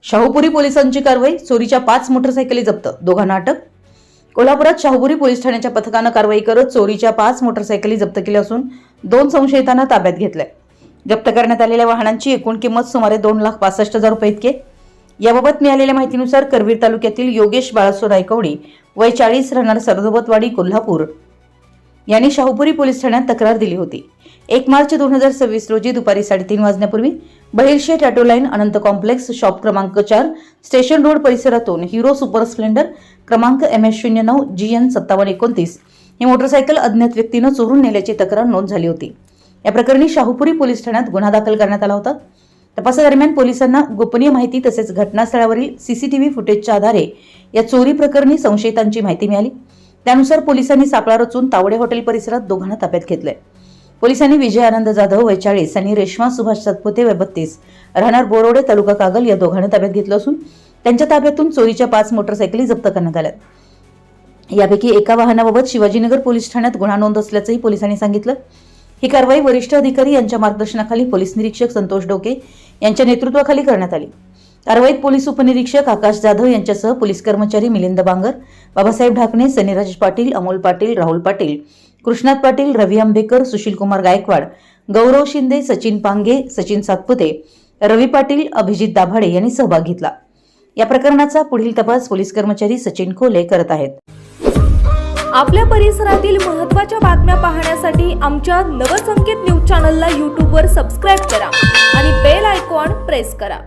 शाहूपुरी पोलिसांची कारवाई, चोरीच्या 5 मोटरसायकली जप्त, दोघांना अटक। कोल्हापुरात शाहूपुरी पोलीस ठाण्याच्या पथकानं कारवाई करत चोरीच्या 5 मोटरसायकली जप्त केल्या असून 2 संशयितांना ताब्यात घेतलंय। जप्त करण्यात आलेल्या वाहनांची एकूण किंमत सुमारे 2,65,000 रुपये इतकी। याबाबत मिळालेल्या माहितीनुसार करवीर तालुक्यातील योगेश बाळासो रायकवडी वय 40 राहणार सरदोबतवाडी कोल्हापूर यांनी शाहूपुरी पोलीस ठाण्यात तक्रार दिली होती। 1 मार्च 2026 रोजी दुपारी 3:30 वाजण्यापूर्वी बहिरशेठ ऑटो लाईन अनंत कॉम्प्लेक्स शॉप क्रमांक 4 स्टेशन रोड परिसरातून हिरो सुपर स्प्लेंडर क्रमांक MS09 GN 5729 ही मोटरसायकल अज्ञात व्यक्तीने चोरून नेल्याची तक्रार नोंद झाली होती। या प्रकरणी शाहूपुरी पोलीस ठाण्यात गुन्हा दाखल करण्यात आला होता। तपासादरम्यान पोलिसांना गोपनीय माहिती तसेच घटनास्थळावरील CCTV फुटेजच्या आधारे या चोरी प्रकरणी संशयितांची माहिती मिळाली। त्यानुसार पोलिसांनी सापळा रचून तावडे हॉटेल परिसरात दोघांना ताब्यात घेतले। पोलिसांनी विजय आनंद जाधव वय 40 आणि रेश्मा सुभाष सातपुते वय 32 राहणार बोरोडे तालुका कागल या दोघांना ताब्यात घेतलं असून त्यांच्या ताब्यातून चोरीच्या 5 मोटरसायकली जप्त करण्यात आल्या। यापैकी एका वाहनाबाबत शिवाजीनगर पोलीस ठाण्यात गुन्हा नोंद असल्याचंही पोलिसांनी सांगितलं। ही कारवाई वरिष्ठ अधिकारी यांच्या मार्गदर्शनाखाली पोलीस निरीक्षक संतोष डोके यांच्या नेतृत्वाखाली करण्यात आली। कारवाईत पोलीस उपनिरीक्षक आकाश जाधव यांच्यासह पोलीस कर्मचारी मिलिंद बांगर, बाबासाहेब ढाकणे, सनीराज पाटील, अमोल पाटील, राहुल पाटील, कृष्णात पाटील, रवी आंबेकर, सुशील कुमार गायकवाड, गौरव शिंदे, सचिन पांगे, सचिन सातपुते, रवी पाटील, अभिजित दाभाडे यांनी सहभाग घेतला। या प्रकरणाचा पुढील तपास पोलीस कर्मचारी सचिन खोले करत आहेत। आपल्या परिसरातील महत्त्वाच्या बातम्या पाहण्यासाठी आमच्या नवसंकेत न्यूज चॅनलला YouTube वर सबस्क्राइब करा आणि बेल आयकॉन प्रेस करा।